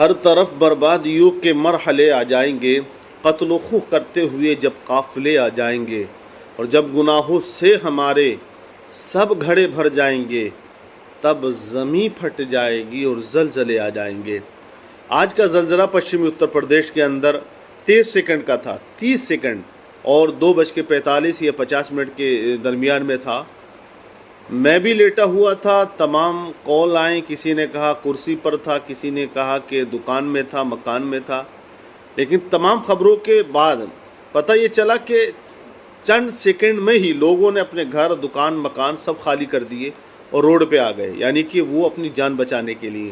ہر طرف بربادیوں کے مرحلے آ جائیں گے، قتل و خو کرتے ہوئے جب قافلے آ جائیں گے، اور جب گناہوں سے ہمارے سب گھڑے بھر جائیں گے، تب زمین پھٹ جائے گی اور زلزلے آ جائیں گے۔ آج کا زلزلہ پشچمی اتر پردیش کے اندر 23 سیکنڈ کا تھا، 30 سیکنڈ اور 2:45 یا 50 کے درمیان میں تھا۔ میں بھی لیٹا ہوا تھا، تمام کال آئیں، کسی نے کہا کرسی پر تھا، کسی نے کہا کہ دکان میں تھا، مکان میں تھا، لیکن تمام خبروں کے بعد پتہ یہ چلا کہ چند سیکنڈ میں ہی لوگوں نے اپنے گھر، دکان، مکان سب خالی کر دیے اور روڈ پہ آ گئے، یعنی کہ وہ اپنی جان بچانے کے لیے۔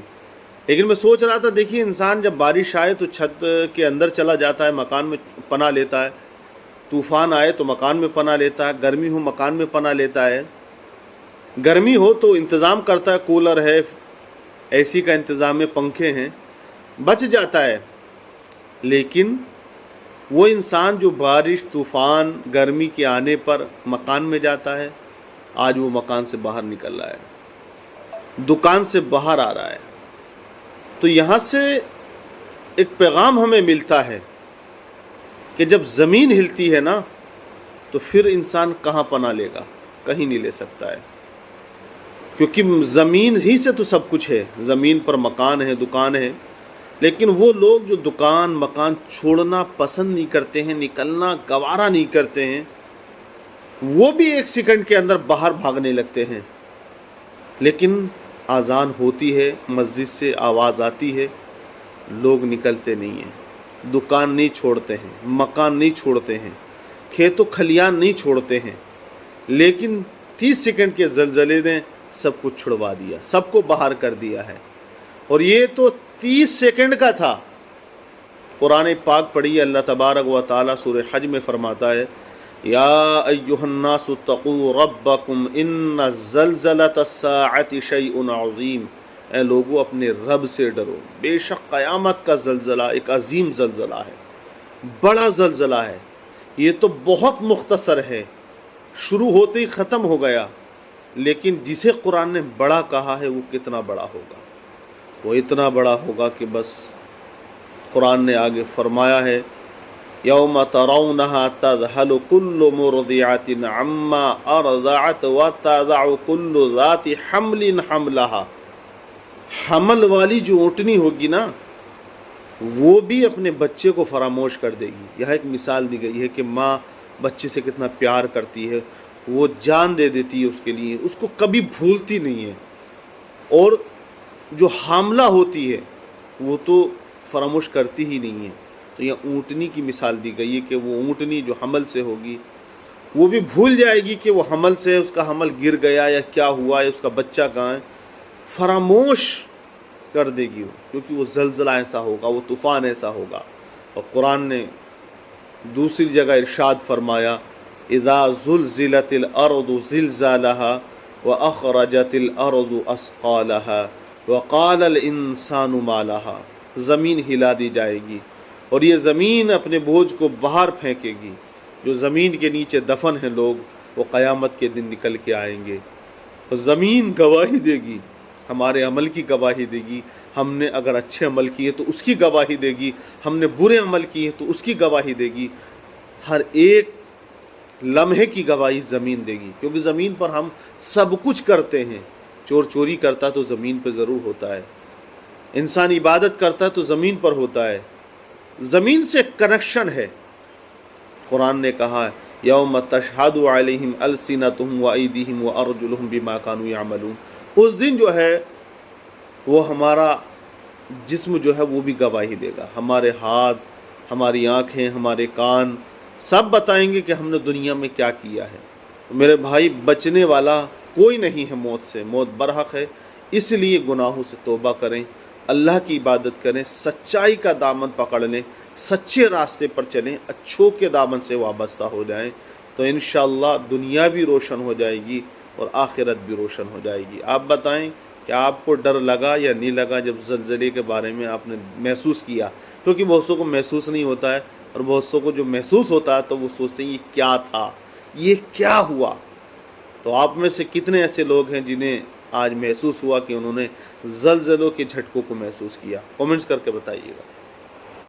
لیکن میں سوچ رہا تھا، دیکھیے انسان جب بارش آئے تو چھت کے اندر چلا جاتا ہے، مکان میں پناہ لیتا ہے، طوفان آئے تو مکان میں پناہ لیتا ہے، گرمی ہو مکان میں پناہ لیتا ہے، گرمی ہو تو انتظام کرتا ہے، کولر ہے، اے سی کا انتظام ہے، پنکھے ہیں، بچ جاتا ہے۔ لیکن وہ انسان جو بارش، طوفان، گرمی کے آنے پر مکان میں جاتا ہے، آج وہ مکان سے باہر نکل رہا ہے، دکان سے باہر آ رہا ہے۔ تو یہاں سے ایک پیغام ہمیں ملتا ہے کہ جب زمین ہلتی ہے نا تو پھر انسان کہاں پناہ لے گا؟ کہیں نہیں لے سکتا ہے، کیونکہ زمین ہی سے تو سب کچھ ہے، زمین پر مکان ہے، دکان ہے۔ لیکن وہ لوگ جو دکان، مکان چھوڑنا پسند نہیں کرتے ہیں، نکلنا گوارا نہیں کرتے ہیں، وہ بھی 1 سیکنڈ کے اندر باہر بھاگنے لگتے ہیں۔ لیکن اذان ہوتی ہے، مسجد سے آواز آتی ہے، لوگ نکلتے نہیں ہیں، دکان نہیں چھوڑتے ہیں، مکان نہیں چھوڑتے ہیں، کھیت و کھلیان نہیں چھوڑتے ہیں۔ لیکن 30 سیکنڈ کے زلزلے نے سب کچھ چھڑوا دیا، سب کو باہر کر دیا ہے، اور یہ تو 30 سیکنڈ کا تھا۔ قرآن پاک پڑھیے، اللہ تبارک و تعالیٰ سورہ حج میں فرماتا ہے، یا ایہا الناس اتقوا ربکم ان زلزلۃ الساعۃ شیء عظیم، اے لوگو اپنے رب سے ڈرو، بے شک قیامت کا زلزلہ ایک عظیم زلزلہ ہے، بڑا زلزلہ ہے۔ یہ تو بہت مختصر ہے، شروع ہوتے ہی ختم ہو گیا، لیکن جسے قرآن نے بڑا کہا ہے وہ کتنا بڑا ہوگا؟ وہ اتنا بڑا ہوگا کہ بس قرآن نے آگے فرمایا ہے، یوم ترونہا تذہل کل مرضعۃ عما ارضعت وتضع کل ذات حمل حملہا، حمل والی جو اونٹنی ہوگی نا وہ بھی اپنے بچے کو فراموش کر دے گی۔ یہاں ایک مثال دی گئی ہے کہ ماں بچے سے کتنا پیار کرتی ہے، وہ جان دے دیتی ہے اس کے لیے، اس کو کبھی بھولتی نہیں ہے، اور جو حاملہ ہوتی ہے وہ تو فراموش کرتی ہی نہیں ہے۔ تو یہ اونٹنی کی مثال دی گئی ہے کہ وہ اونٹنی جو حمل سے ہوگی وہ بھی بھول جائے گی کہ وہ حمل سے، اس کا حمل گر گیا یا کیا ہوا ہے، اس کا بچہ کہاں ہے، فراموش کر دے گی وہ، کیونکہ وہ زلزلہ ایسا ہوگا، وہ طوفان ایسا ہوگا۔ اور قرآن نے دوسری جگہ ارشاد فرمایا، اذا زلزلت الارض زلزالها واخرجت الارض اثقالها وقال الانسان ما لها، زمین ہلا دی جائے گی اور یہ زمین اپنے بوجھ کو باہر پھینکے گی۔ جو زمین کے نیچے دفن ہیں لوگ، وہ قیامت کے دن نکل کے آئیں گے، اور زمین گواہی دے گی، ہمارے عمل کی گواہی دے گی، ہم نے اگر اچھے عمل کیے تو اس کی گواہی دے گی، ہم نے برے عمل کیے تو اس کی گواہی دے گی، ہر ایک لمحے کی گواہی زمین دے گی، کیونکہ زمین پر ہم سب کچھ کرتے ہیں۔ چور چوری کرتا تو زمین پہ ضرور ہوتا ہے، انسان عبادت کرتا ہے تو زمین پر ہوتا ہے، زمین سے کنیکشن ہے۔ قرآن نے کہا ہے، یوم تشہد علیہم السنتہم وایدیہم وارجلہم بما کانوا یعملون، اس دن جو ہے وہ ہمارا جسم جو ہے وہ بھی گواہی دے گا، ہمارے ہاتھ، ہماری آنکھیں، ہمارے کان سب بتائیں گے کہ ہم نے دنیا میں کیا کیا ہے۔ میرے بھائی، بچنے والا کوئی نہیں ہے موت سے، موت برحق ہے، اس لیے گناہوں سے توبہ کریں، اللہ کی عبادت کریں، سچائی کا دامن پکڑ لیں، سچے راستے پر چلیں، اچھوں کے دامن سے وابستہ ہو جائیں، تو انشاءاللہ دنیا بھی روشن ہو جائے گی اور آخرت بھی روشن ہو جائے گی۔ آپ بتائیں کہ آپ کو ڈر لگا یا نہیں لگا جب زلزلے کے بارے میں آپ نے محسوس کیا؟ کیونکہ بہت سو کو محسوس نہیں ہوتا ہے، اور بہت سو کو جو محسوس ہوتا ہے تو وہ سوچتے ہیں یہ کیا تھا، یہ کیا ہوا۔ تو آپ میں سے کتنے ایسے لوگ ہیں جنہیں آج محسوس ہوا کہ انہوں نے زلزلوں کے جھٹکوں کو محسوس کیا؟ کومنٹس کر کے بتائیے گا۔